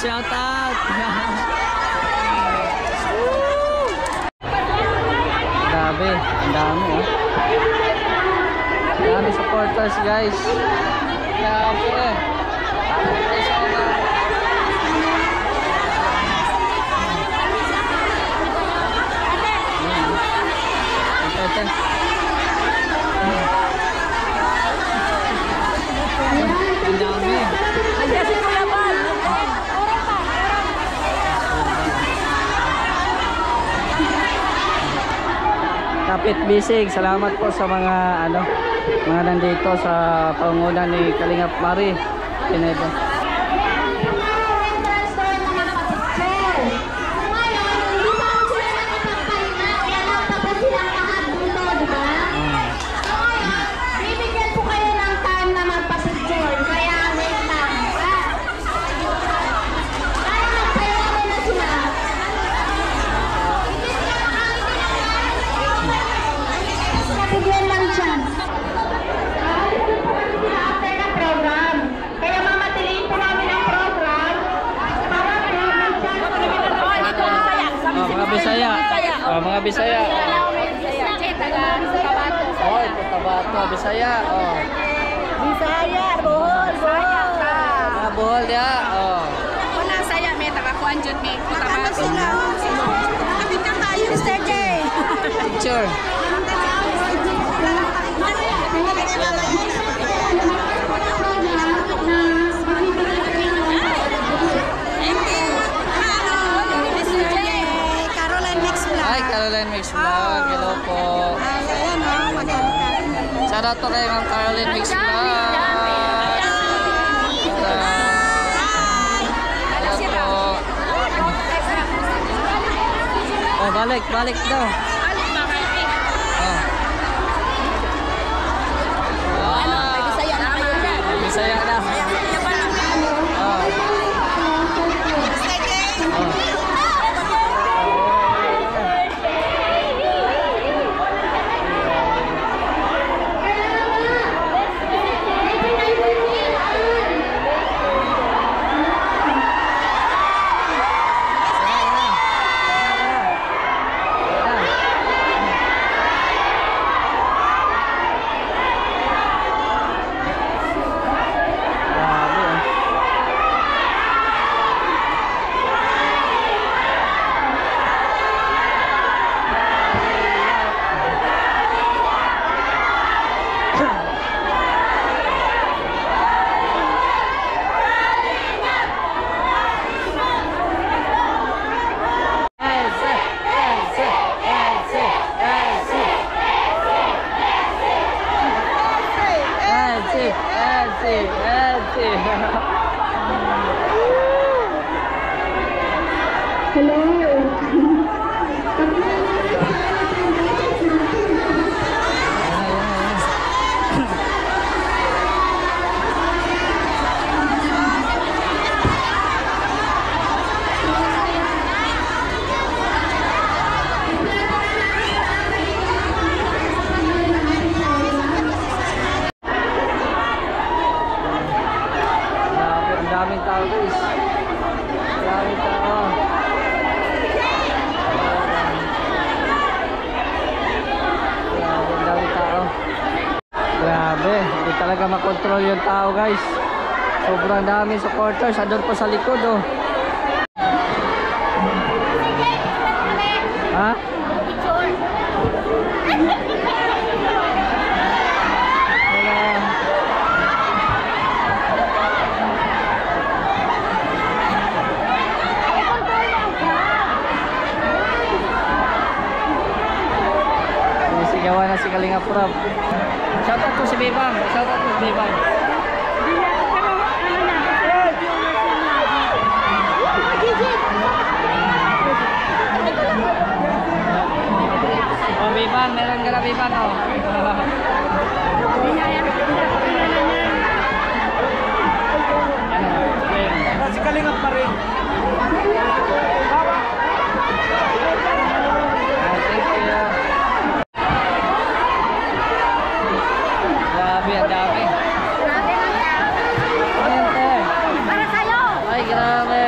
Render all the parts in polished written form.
shout out. Grabe, ang dami oh. Ang dami supporters guys. Grabe. Ang dami. Kapit Bisig, salamat po sa mga mga nandito sa pangunan ni Kalingap Mari Pinedo. Mga Bisaya. Oh, Cotabato, Bisaya. Oh. Bisaya, Bohol, Bohol. Mga Bohol ya. Oh. Wala saya may nakakuan jud may Cotabato. Kapit ka tayo, Mr. J. Picture. Caroline Mix Vlog, hello po. Ayan o, maganda. Shout out to kay Ma'am Caroline Mix Vlog. Hello po. Oh, balik daw. Balik ba kayo? Oh. Ano, may Bisaya na kayo dyan. Bisaya na. Oh. Talaga makontrol yung tao guys. Sobrang dami supporters. Andun pa sa likod oh. Ha? Sinisigawan na si Kalingap Rob. Shoutout po si Bebang. Shoutout po si Bebang. Oh, Bebang. Meron ka na Bebang. Oh. Si Kalingap pa rin. Ang dami. Para sa'yo. Ay, grabe.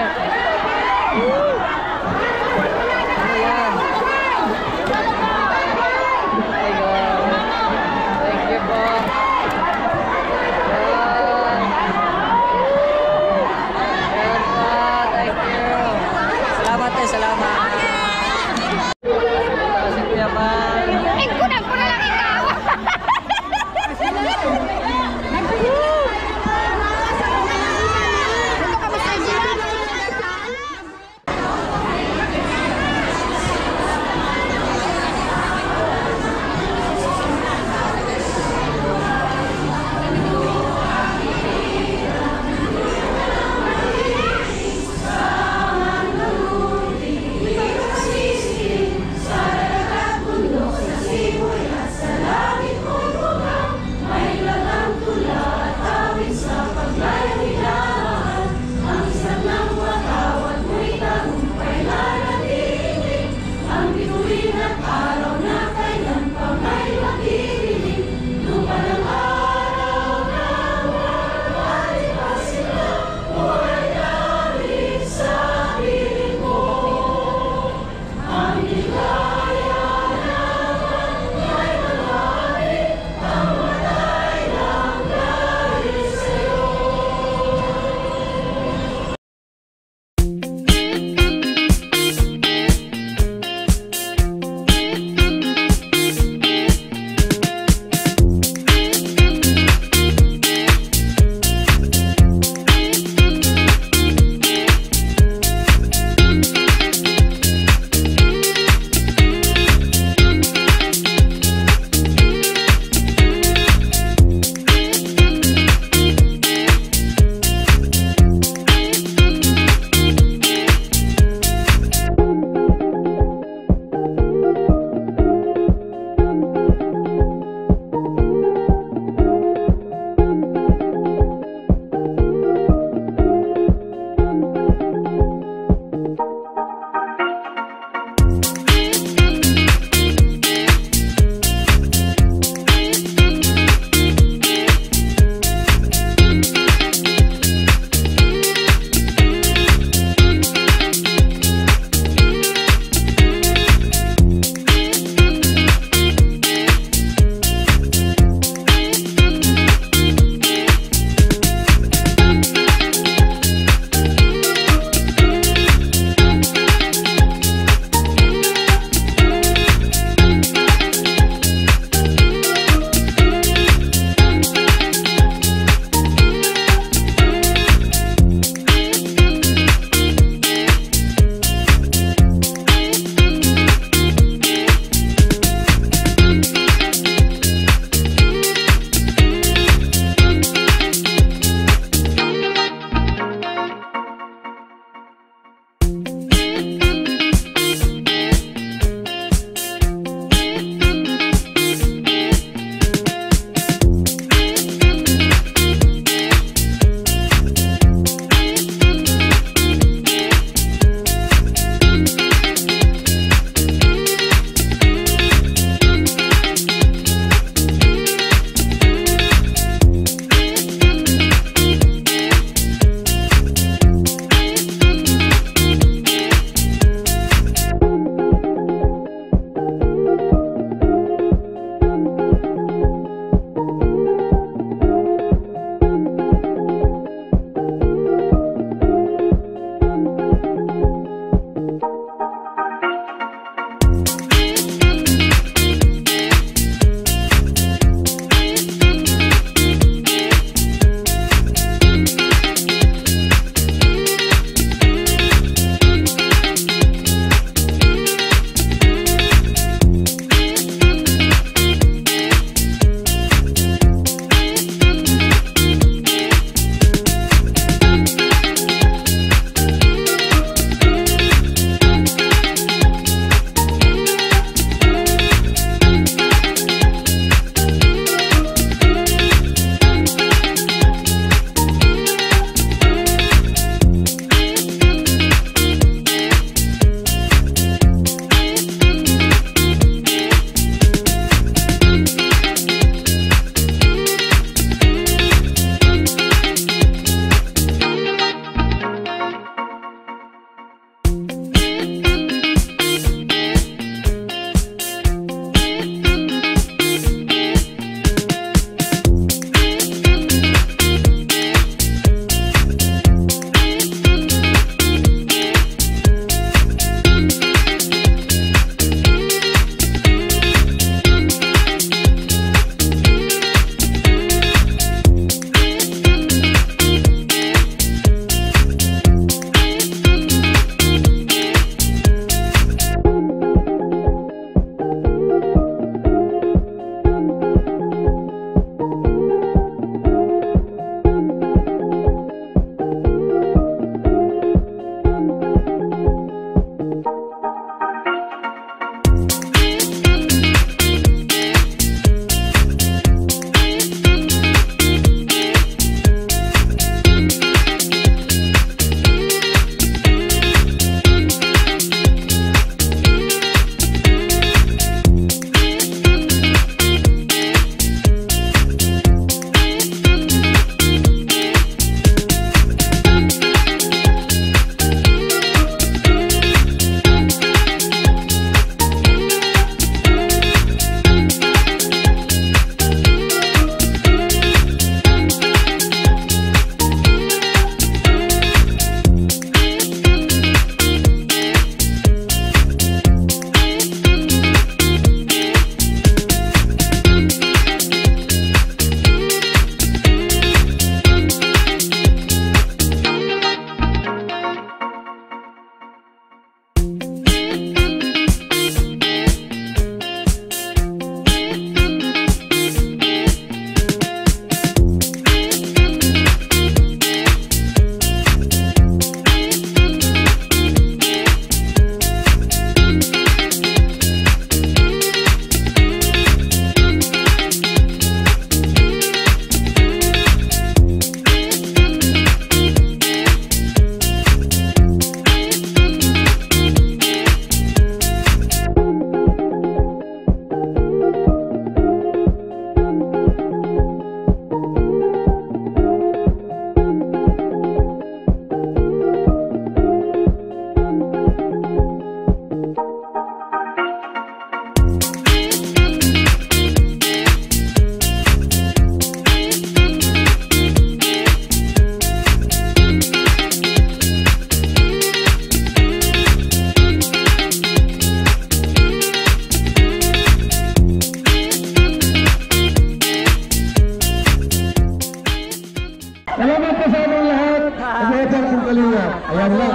Salamat po sa inyong lahat. Nag-effort ng Kalingap. Ayan lang.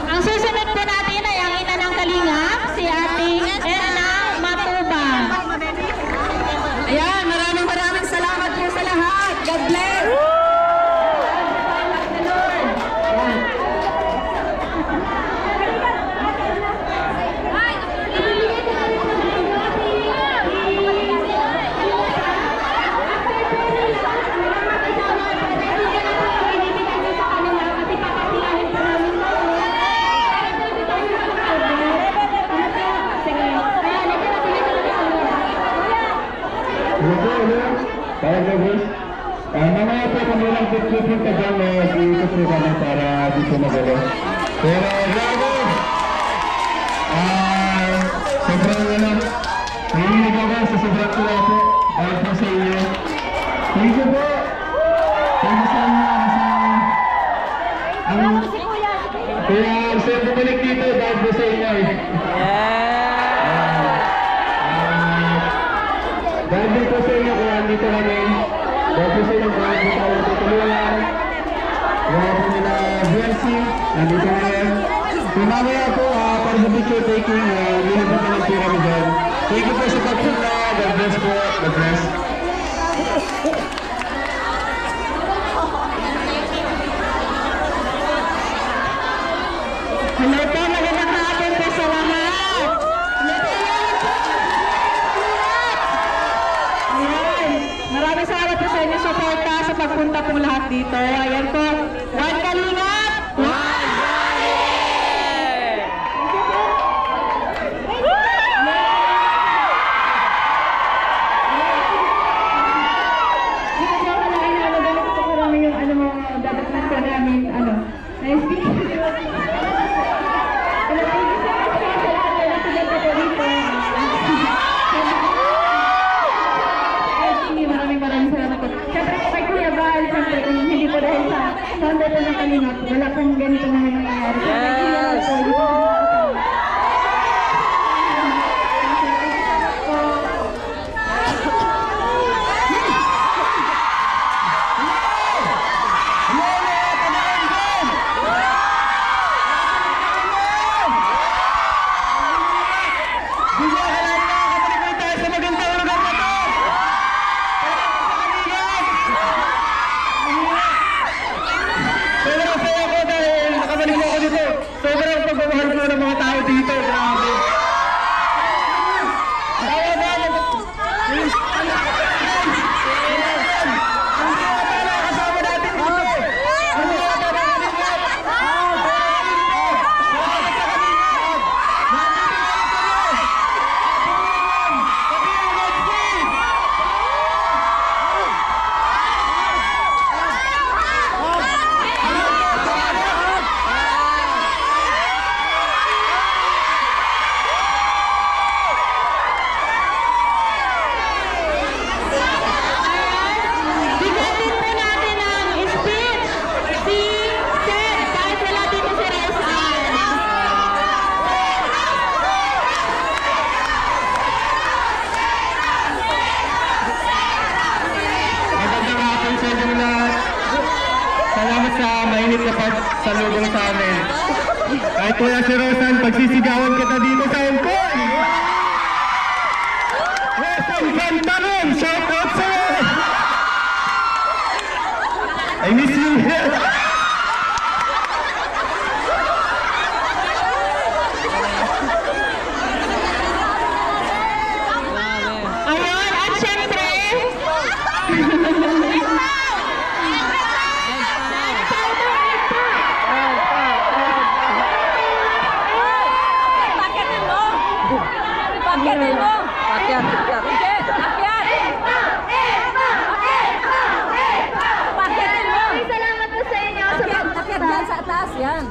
Ang susunod po natin ay ang ina ng Kalingap, si Ating Erna Matubang. Ayan, maraming salamat po sa lahat. God bless! Mamaya po kami lang tutupin ka dyan dito po kami para dito magawa. Pero bravo! Sobrang nililig ako sa sobrang tuwa po dahil po sa inyo. Thank you po! Thank you sa inyo. Kaya siya bumalik dito dahil po sa inyo. Dahil din po sa inyo kaya dito kami. Dahil po sa inyo kaya po tayo tutulungan. Kaya po nila BRC, nandito na yan. So mamaya po para sa picture taking, nilabot na lang po kami dyan. Thank you po sa pagpunta. God bless po. God bless. Hello po, magandang hapon po sa lahat. Ayan, maraming salamat po sa inyo suporta sa pagpunta po lahat dito. Ayan po, One Kalingap, One Johnny! Hindi ko kalain na ganito po karami yung dapat lang po namin, na-speak. Maraming salamat po. Siyempre po kay Kuya Val, siyempre kung hindi po dahil sa founder po ng Kalingap, wala pong ganito na nangyayari. Yes! Sobrang pagmamahal ko ng mga tao dito. Grabe. Kasama natin dito. Salamat sa mainit na pagsalubong sa amin. Kahit wala si Rosan, pagsisigawan kita dito sa Hongkong. Rosan Cantaron, shout out sa'yo! I miss you. Ayan, at syempre, Akyat. salamat po sa inyo sa pagpunta. Sa taas yan.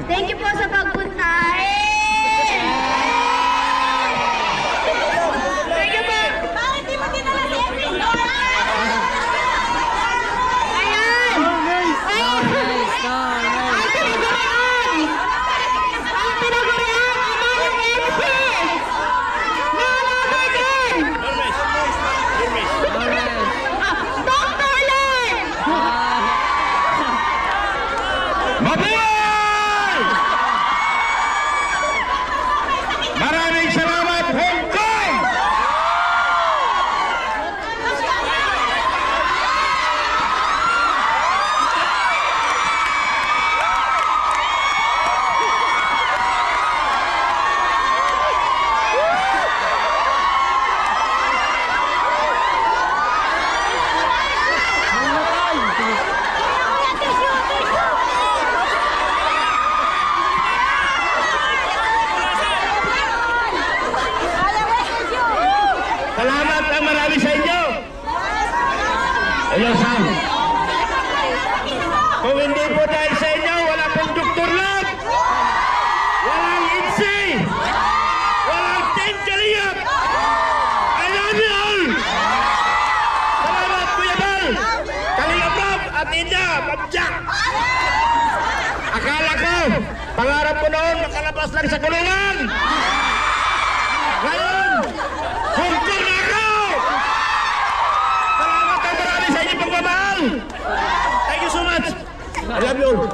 Thank you po sa pagpunta. Thank you po. Bakit di mo dinala si Edwin? Ayan! Nice. Ang tinagurian! Ang tinagurian! Ang mga MC! Nalabagan! Salamat ang marami sa inyo. Hello, Sam. Kung hindi po dahil sa inyo, wala pong Dr. Love, walang INSI, walang Team Kalingap. I love you all. Salamat, Kuya Bal, Kalingap Rob, at Ida, Pabjak. Akala ko, pangarap ko noon, makalabas lang sa kulungan. Ngayon, hungkol na ako! Salamat ang marami sa inyong pagmamahal! Thank you so much! I love you all!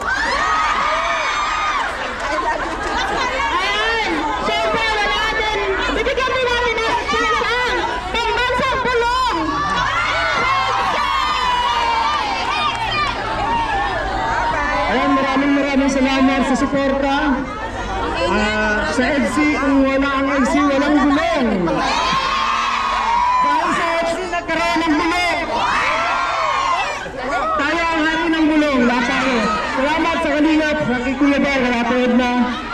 Ayan! Siyempre, wala din. Bibigyan din namin ng isang pambansang pulong! Ayan, maraming salamat sa suporta. Sa FC, kung wala ang FC, walang gulong. Dahil sa FC, nagkaroon ng gulong. Tayo ang hari ng gulong, lahat tayo. Salamat sa Kalingap, sa Kuya Bal, kalapod na.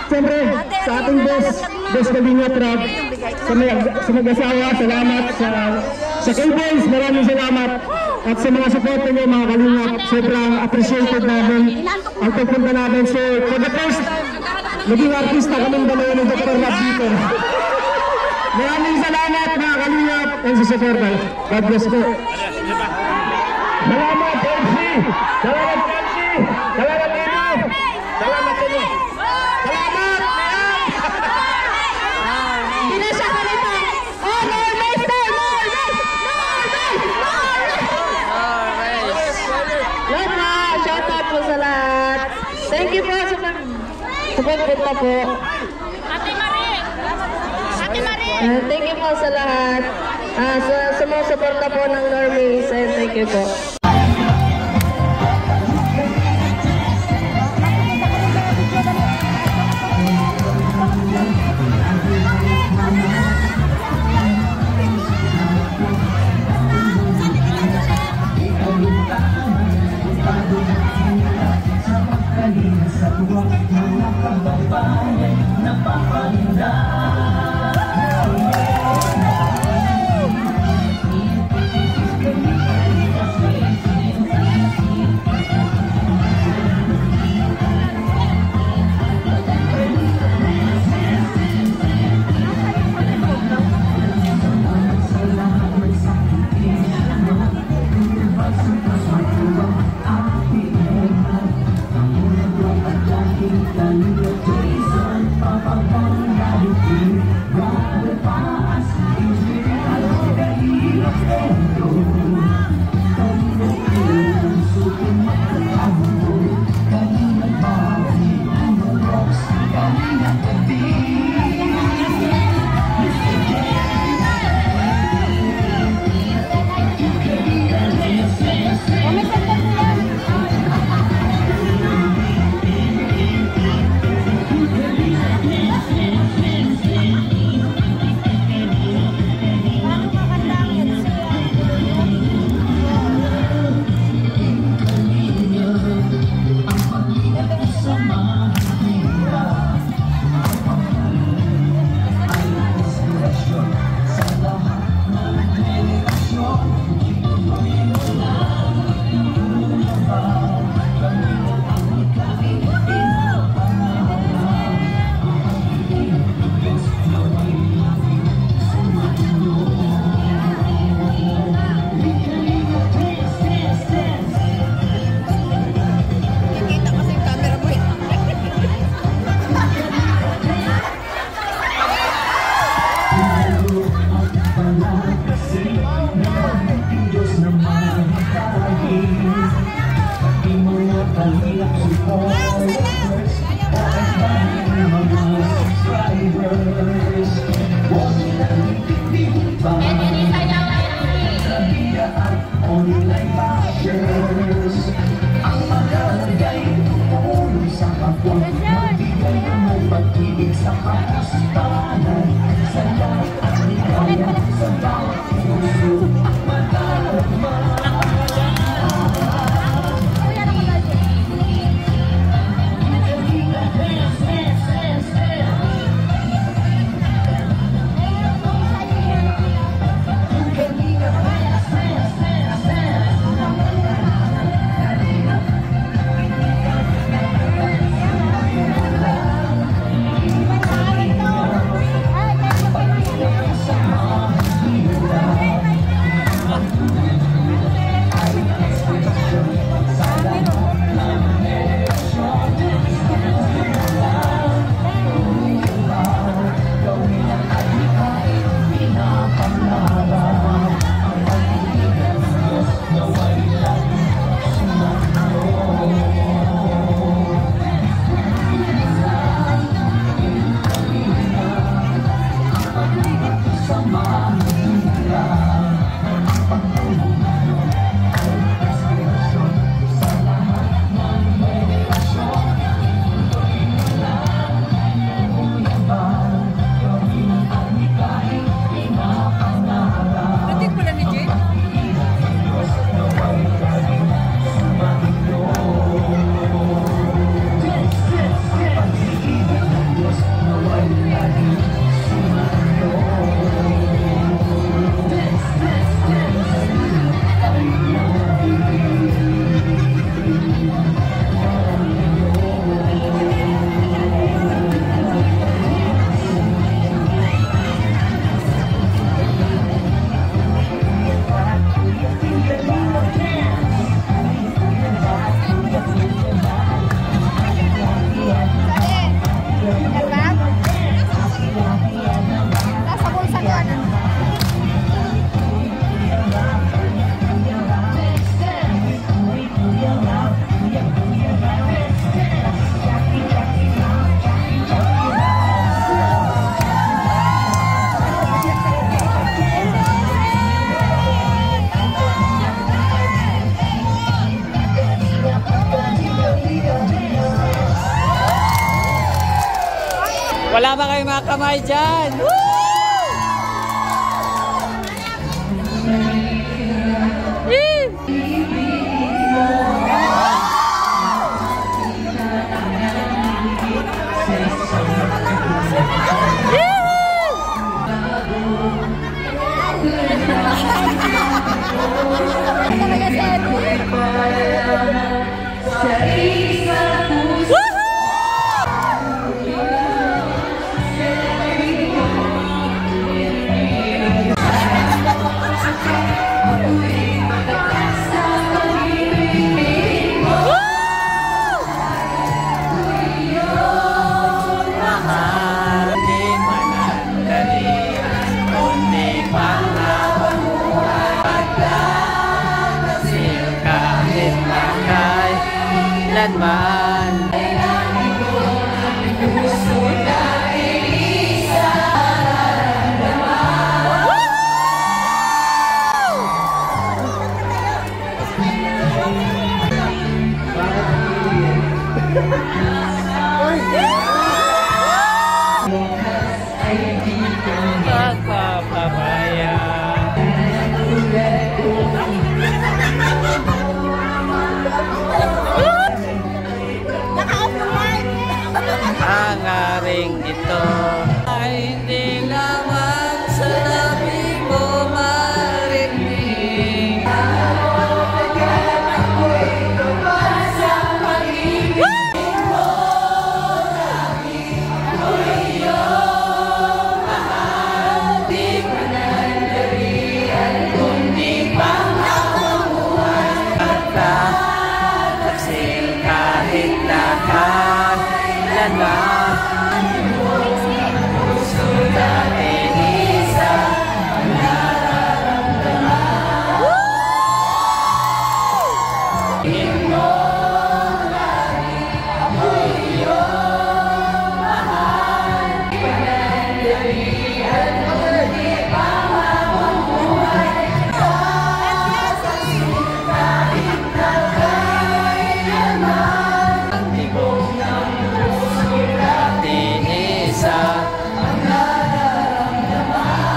Siyempre, sa ating boss Kalingap Rob, sa mag-asawa, salamat. Sa K-Boys, maraming salamat. At sa mga support nyo, mga Kalingap, sobrang appreciated namin ang pagpunta namin. So, for the first, naging artista kaming dalawa ng Dr. Love dito. Maraming salamat mga Kalingap and sa support. God bless po. Salamat FC! Salamat FC! Salamat Ibo! Salamat Ibo! Salamat! Pinasya ka nito! Oh, Norway style! Norway! Lahat na! Shout out po sa lahat! Thank you po sa pagpunta po. Ate Marie! Ate Marie! Thank you po sa lahat. Sa mga suporta po ng Norway, thank you po. Wala ba kayong mga kamay dyan? Woo! Man. Ang aring ito ay hindi lamang sa labi mo marinig. Di manandalian kundi pangamuhan kata taksil kahit lahat na puso natin isa ang nararamdaman. Tingin mo lagi ako iyong mahal. Panandalian mo di pa mamuhay. Kasi kahit na kailanman ang tibok ng isa ang nararamdaman.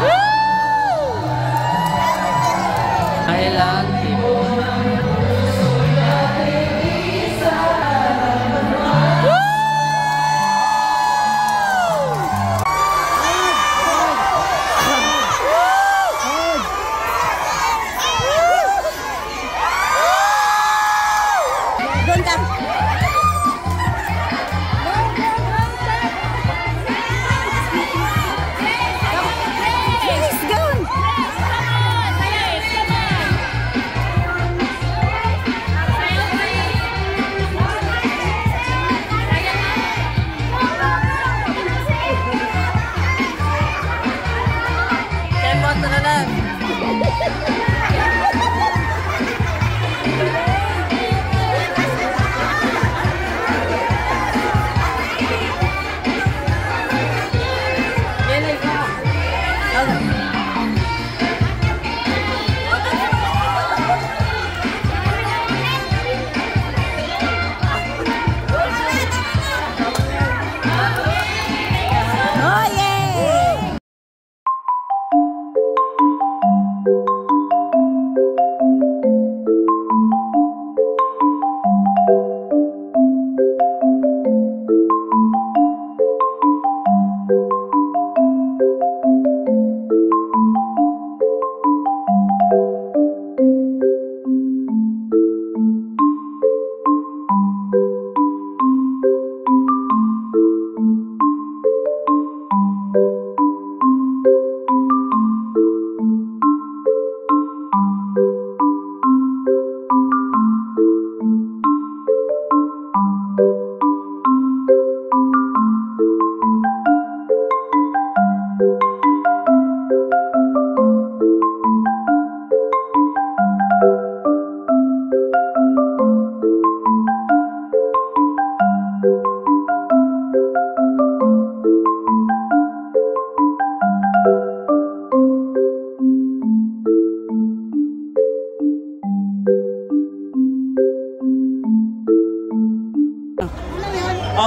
Kailang tibok ng puso natin isa ang nararamdaman. Doon ka!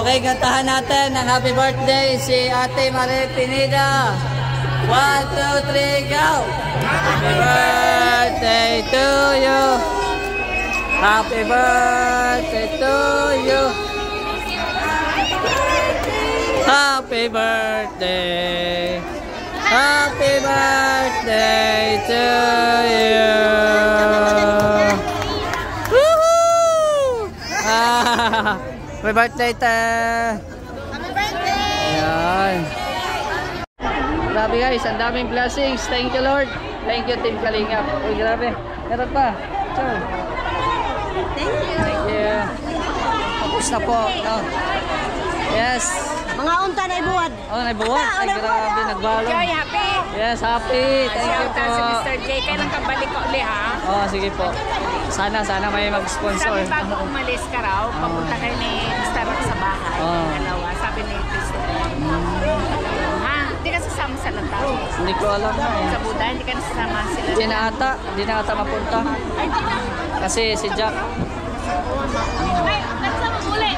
Okay, kantahan natin ang happy birthday si Ate Marie Pineda. 1, 2, 3, go! Happy birthday to you. Happy birthday to you. Happy birthday. Happy birthday to you. Woohoo! Happy birthday, te. Happy birthday! Ayan. Grabe guys, ang daming blessings. Thank you Lord. Thank you Team Kalingap. Uy, grabe. Meron pa. Ciao. Thank you. Thank you. Tapos na po. No? Yes. Mga unta na ibuwad. Oh, naibuwag. Ay, grabe. Nagbalong. Joy, happy. Yes, happy. Thank you po. Si Mr. J, kaya nang kabalik ko ulit ha. Oh, sige po. Sana may mag-sponsor. Sabi bago umalis ka raw, papunta kayo ni Mr. Rock sa bahay. Oh. Dalawa, sabi ni Christopher. Ha? Hindi ka sasama sa lantaw. Hindi ko alam na eh. Sa Buda, hindi ka nasasama sila. Hindi na ata mapunta. Ay, di na. Kasi si Jack, Ay, nagsama muli.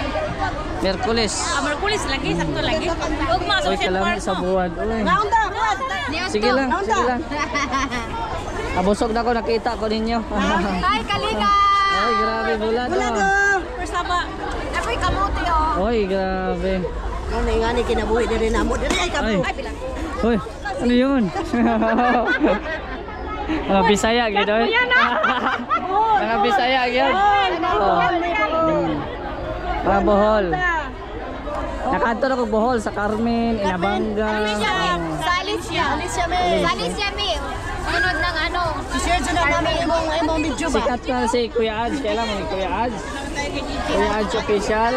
Merkulis. Merkulis lagi, sakto lagi. Huwag mo, Uy, kalami sa buwan. Uy. Naunta, buwan. Sige lang, sige lang. Abusog na ako, nakita ko ninyo. Hi, Kalinga! Ay, grabe, bulan. First ba? Ako'y kamuti, oh. Uy, grabe. Ano nga ni kinabuhi na rin na mo. Dali ay Ay, Ay, bilang. uy, ano yun? Mga Bisaya, gano'n? Mga Bisaya, gano'n? Oh. Mga Bohol. Nakanto na ko Bohol sa Carmen, Inabanga. Sa Alicia. Alicia May. Sunod ng ano. share dyan na namin imong video ba? Sikat na si Kuya Ads. Kailan mo ni Kuya Ads? Kuya Ads official.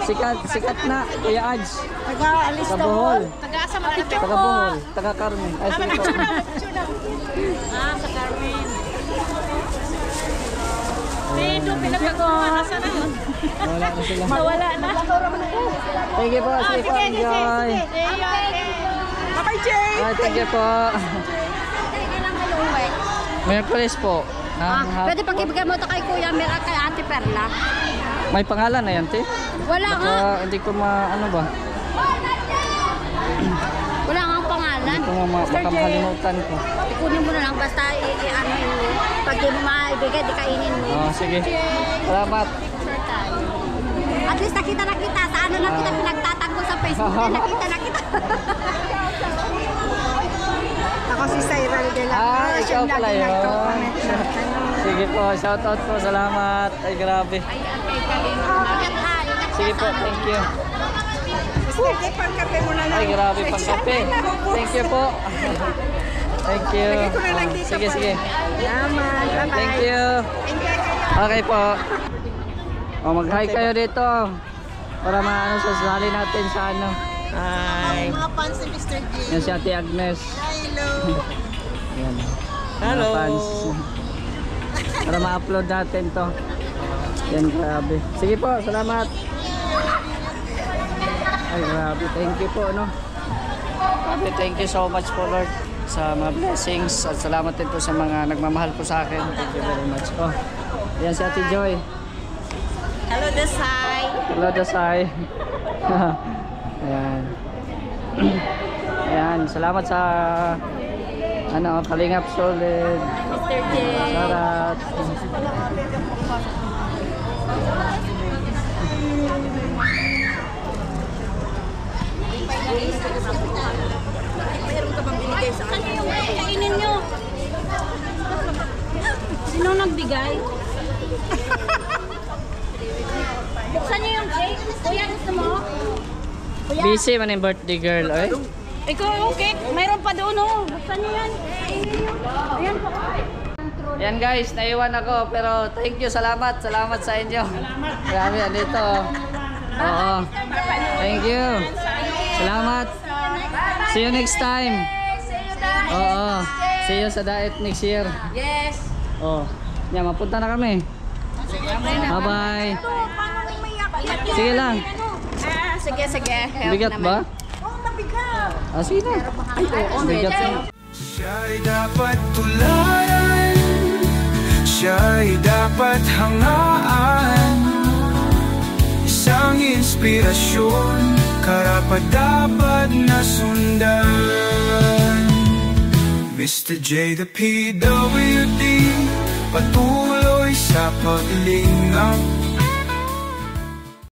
Sikat na Kuya Ads. Nag-aalis Sa na Bohol. Taga-asa mo na Taga Bohol. Taga Carmen. Ay, sige po. sa Carmen. Pero pinagpagawa na sana yun. Wala na sila. Nawala na. Thank you po. Sige po. Enjoy. Bye, Jay! Ay, thank you po. Merkulis po. Pwede pag-ibigay mo ito kay Kuya Mer at kay Ate Perla. May pangalan na yan, te? Wala nga. Hindi ko ano ba? Wala nga ang pangalan. Hindi ko baka makalimutan ko. Ikunin mo na lang basta ano yun. Pag di mo maibigay, di kainin mo. Oh, sige. Salamat. At least nakita na kita. Sa ano na kita pinagtatanggol sa Facebook. Nakita na kita. Ako si Cyril de la Ikaw pala yun. Sige po, shoutout po. Salamat. Ay, grabe. Ay, ate, galing. Ingat ha. Sige po, thank you. Sige, pangkape mo na lang. Ay, grabe, pangkape. Thank you po. Thank you. Sige, sige. Salamat. Bye-bye. Thank you. Okay po. O, mag-hi kayo dito. Para maano sa sali natin sa ano. Hi. Mga fans ni Mr. J. Yan si Ate Agnes. Hello. Yan. Hello. Para ma-upload natin to. Yan, grabe. Sige po, salamat. Ay, grabe. Thank you po, no? Grabe, thank you so much po, Lord, sa mga blessings. At salamat din po sa mga nagmamahal po sa akin. Thank you very much. Oh, yan si Ate Joy. Hello, Desai. Hello, Dasay. Ayan. Ayan, salamat sa Kalingap Solid. Mr. J. Sarat. Mayroon ka bang binigay sa akin? Ano yung kainin nyo? Sino nagbigay? Buksan niyo yung cake. Kuya, gusto mo? Kuya, Busy man yung birthday girl, oy. ikaw yung cake. Mayroon pa doon, oh. Buksan niyo yan. Ayan po. Yan guys, naiwan ako pero thank you, salamat sa inyo. Grabe, andito. Oo. Thank you. Salamat. See you next time. Oo. See you sa diet next year. Yes. Oh. Yan, mapunta na kami. Bye-bye. Sige lang. Sige. Bigat ba? Oh, mabigat. Sige na. Bigat siya. Siya'y dapat tularan, siya'y dapat hangaan. isang inspirasyon, karapat-dapat na sundan. Mr. J, the PWD, patuloy sa paglingap